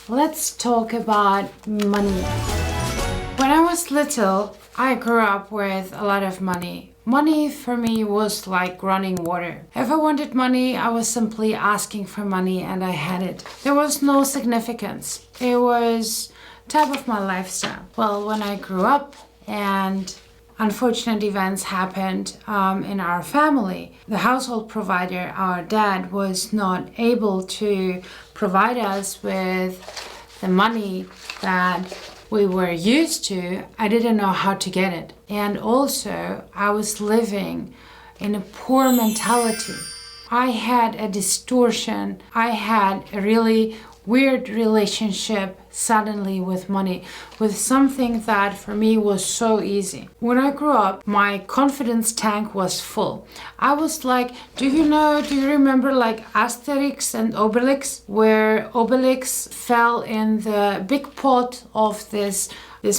let's talk about money. When I was little, I grew up with a lot of money. Money for me was like running water. If I wanted money, I was simply asking for money and I had it. There was no significance. It was type of my lifestyle. Well, when I grew up and unfortunate events happened in our family, the household provider, our dad, was not able to provide us with the money that we were used to. I didn't know how to get it. And also, I was living in a poor mentality. I had a distortion. I had a really weird relationship suddenly with money, with something that for me was so easy. When I grew up, my confidence tank was full. I was like, do you remember like Asterix and Obelix, where Obelix fell in the big pot of this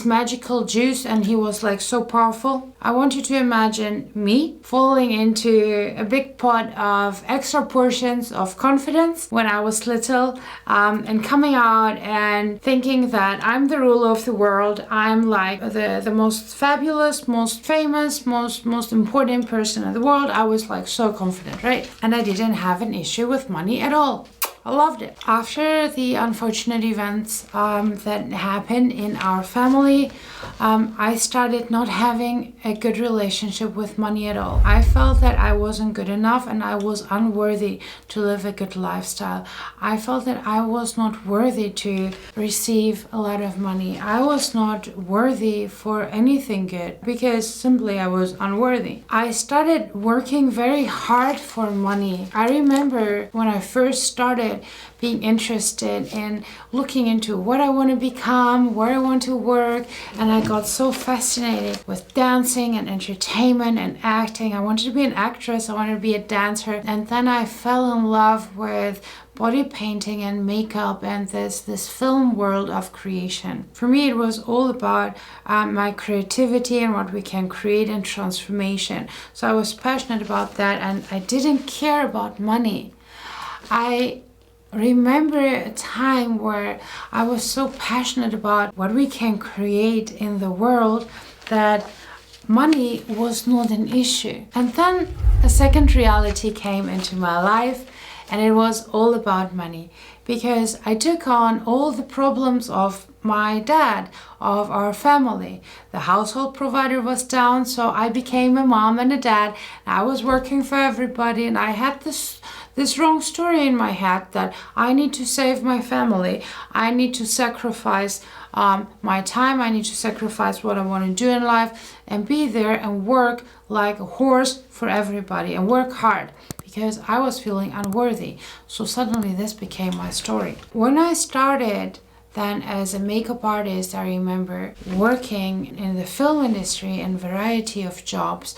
magical juice and he was like so powerful? I want you to imagine me falling into a big pot of extra portions of confidence when I was little, and coming out and thinking that I'm the ruler of the world. I'm like the most fabulous, most famous, most important person in the world. I was like so confident, right? And I didn't have an issue with money at all. I loved it. After the unfortunate events that happened in our family, I started not having a good relationship with money at all. I felt that I wasn't good enough and I was unworthy to live a good lifestyle. I felt that I was not worthy to receive a lot of money. I was not worthy for anything good because simply I was unworthy. I started working very hard for money. I remember when I first started being interested in looking into what I want to become, where I want to work, and I got so fascinated with dancing and entertainment and acting. I wanted to be an actress, I wanted to be a dancer, and then I fell in love with body painting and makeup and this film world of creation. For me, it was all about my creativity and what we can create in transformation. So I was passionate about that and I didn't care about money. I remember a time where I was so passionate about what we can create in the world that money was not an issue. And then a second reality came into my life and it was all about money, because I took on all the problems of my dad, of our family. The household provider was down, so I became a mom and a dad. I was working for everybody and I had this wrong story in my head that I need to save my family. I need to sacrifice my time. I need to sacrifice what I want to do in life and be there and work like a horse for everybody and work hard because I was feeling unworthy. So suddenly this became my story. When I started then as a makeup artist, I remember working in the film industry and variety of jobs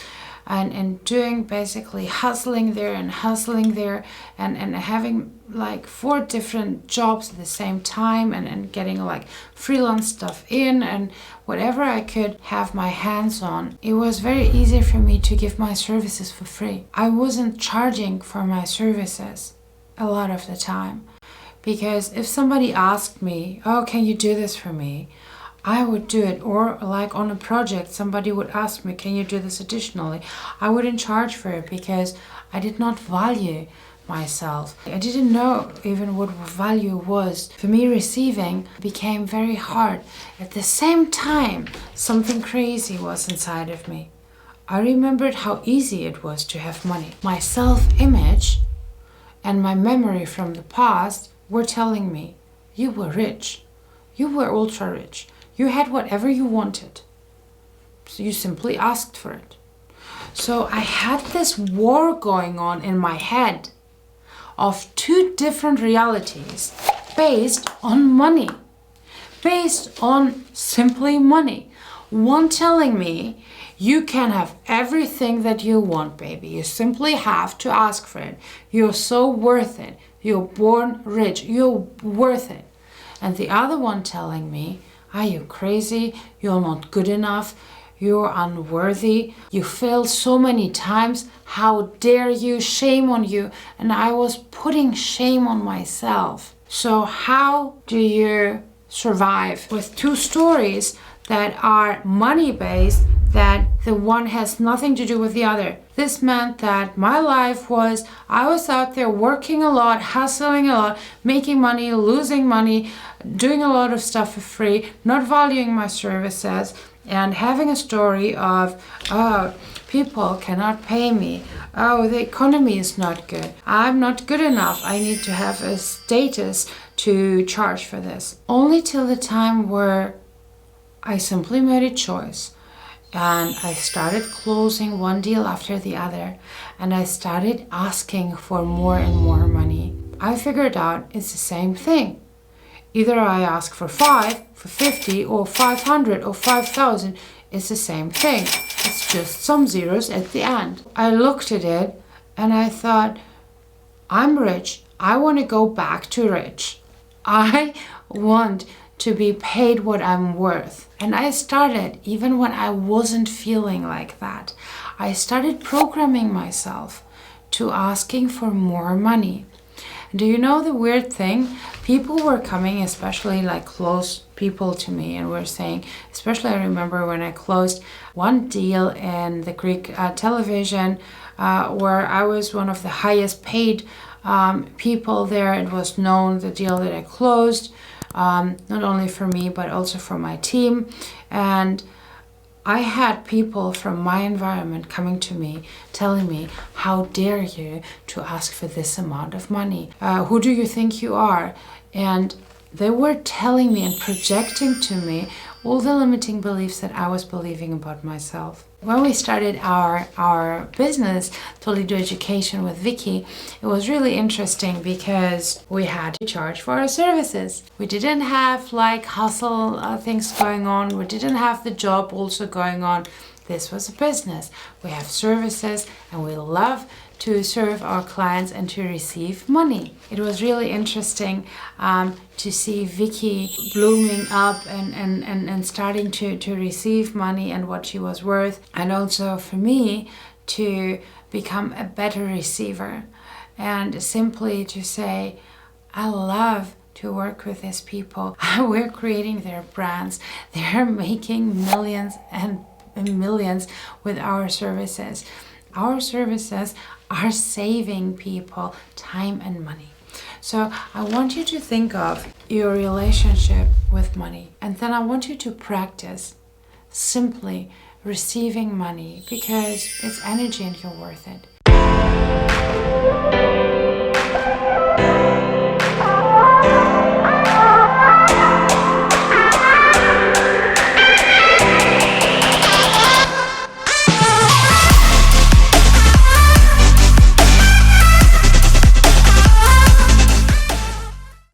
and doing basically hustling there and having like 4 different jobs at the same time and getting like freelance stuff in and whatever I could have my hands on. It was very easy for me to give my services for free. I wasn't charging for my services a lot of the time, because if somebody asked me, oh, can you do this for me? I would do it. Or like on a project, somebody would ask me, can you do this additionally? I wouldn't charge for it because I did not value myself. I didn't know even what value was. For me, receiving became very hard. At the same time, something crazy was inside of me. I remembered how easy it was to have money. My self-image and my memory from the past were telling me, you were rich. You were ultra rich. You had whatever you wanted. So you simply asked for it. So I had this war going on in my head of 2 different realities based on money, based on simply money. One telling me, you can have everything that you want, baby. You simply have to ask for it. You're so worth it. You're born rich. You're worth it. And the other one telling me, are you crazy? You're not good enough. You're unworthy. You failed so many times. How dare you? Shame on you. And I was putting shame on myself. So how do you survive with two stories that are money-based, that the one has nothing to do with the other? This meant that my life was, I was out there working a lot, hustling a lot, making money, losing money, doing a lot of stuff for free, not valuing my services, and having a story of, oh, people cannot pay me. Oh, the economy is not good. I'm not good enough. I need to have a status to charge for this. Only till the time where I simply made a choice. And I started closing one deal after the other. And I started asking for more and more money. I figured out it's the same thing. Either I ask for 5, for 50, or 500, or 5,000. It's the same thing. It's just some zeros at the end. I looked at it and I thought, I'm rich. I want to go back to rich. I want to be paid what I'm worth. And I started, even when I wasn't feeling like that, I started programming myself to asking for more money. Do you know the weird thing? People were coming, especially like close people to me, and were saying, especially I remember when I closed one deal in the Greek television where I was one of the highest paid people there. It was known, the deal that I closed, not only for me but also for my team. And I had people from my environment coming to me, telling me, how dare you to ask for this amount of money? Who do you think you are? And they were telling me and projecting to me all the limiting beliefs that I was believing about myself. When we started our business, Toledo Education with Vicky, it was really interesting because we had to charge for our services. We didn't have like hustle things going on. We didn't have the job also going on. This was a business. We have services and we love to serve our clients and to receive money. It was really interesting to see Vicky blooming up and starting to receive money and what she was worth, and also for me to become a better receiver and simply to say, I love to work with these people. We're creating their brands. They're making millions and millions with our services. Our services are saving people time and money. So I want you to think of your relationship with money, and then I want you to practice simply receiving money, because it's energy and you're worth it.